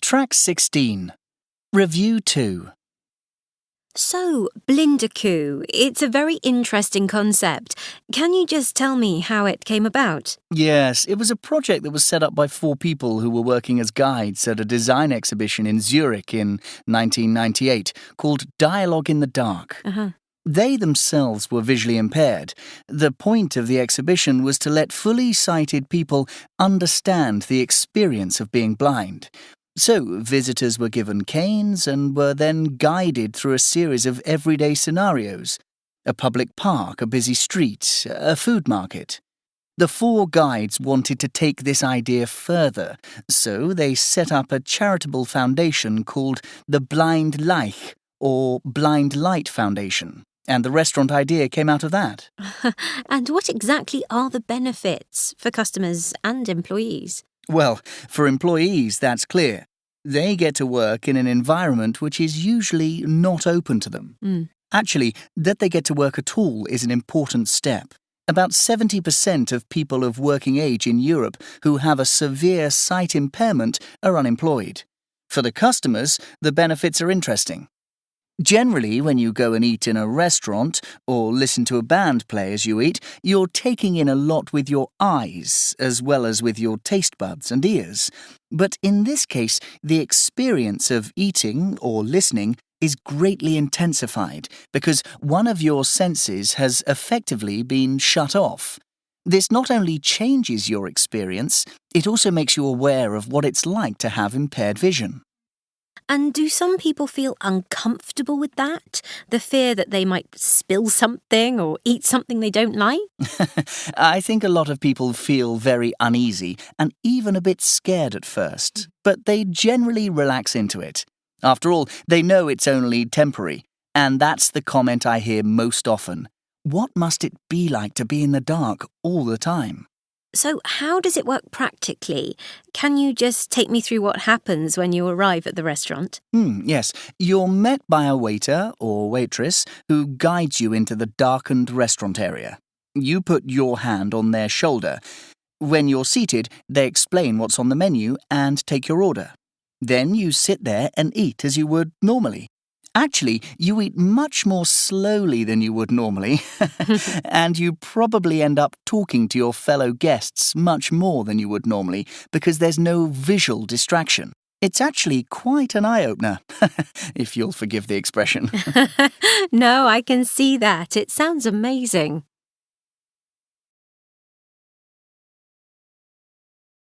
Track 16. Review2. So, Blindercoo, it's a very interesting concept. Can you just tell me how it came about? Yes, it was a project that was set up by 4 people who were working as guides at a design exhibition in Zurich in 1998 called Dialogue in the Dark. They themselves were visually impaired. The point of the exhibition was to let fully sighted people understand the experience of being blind. So, visitors were given canes and were then guided through a series of everyday scenarios. A public park, a busy street, a food market. The 4 guides wanted to take this idea further, so they set up a charitable foundation called the Blind Leich, or Blind Light Foundation. And the restaurant idea came out of that. And what exactly are the benefits for customers and employees? Well, for employees, that's clear. They get to work in an environment which is usually not open to them. Actually, that they get to work at all is an important step. About 70% of people of working age in Europe who have a severe sight impairment are unemployed. For the customers, the benefits are interesting. Generally, when you go and eat in a restaurant or listen to a band play as you eat, you're taking in a lot with your eyes as well as with your taste buds and ears. But in this case, the experience of eating or listening is greatly intensified because one of your senses has effectively been shut off. This not only changes your experience, it also makes you aware of what it's like to have impaired vision. And do some people feel uncomfortable with that? The fear that they might spill something or eat something they don't like? I think a lot of people feel very uneasy and even a bit scared at first, but they generally relax into it. After all, they know it's only temporary, and that's the comment I hear most often. What must it be like to be in the dark all the time? So how does it work practically? Can you just take me through what happens when you arrive at the restaurant? Yes. You're met by a waiter or waitress who guides you into the darkened restaurant area. You put your hand on their shoulder. When you're seated, they explain what's on the menu and take your order. Then you sit there and eat as you would normally. Actually, you eat much more slowly than you would normally, and you probably end up talking to your fellow guests much more than you would normally because there's no visual distraction. It's actually quite an eye-opener, if you'll forgive the expression. No, I can see that. It sounds amazing.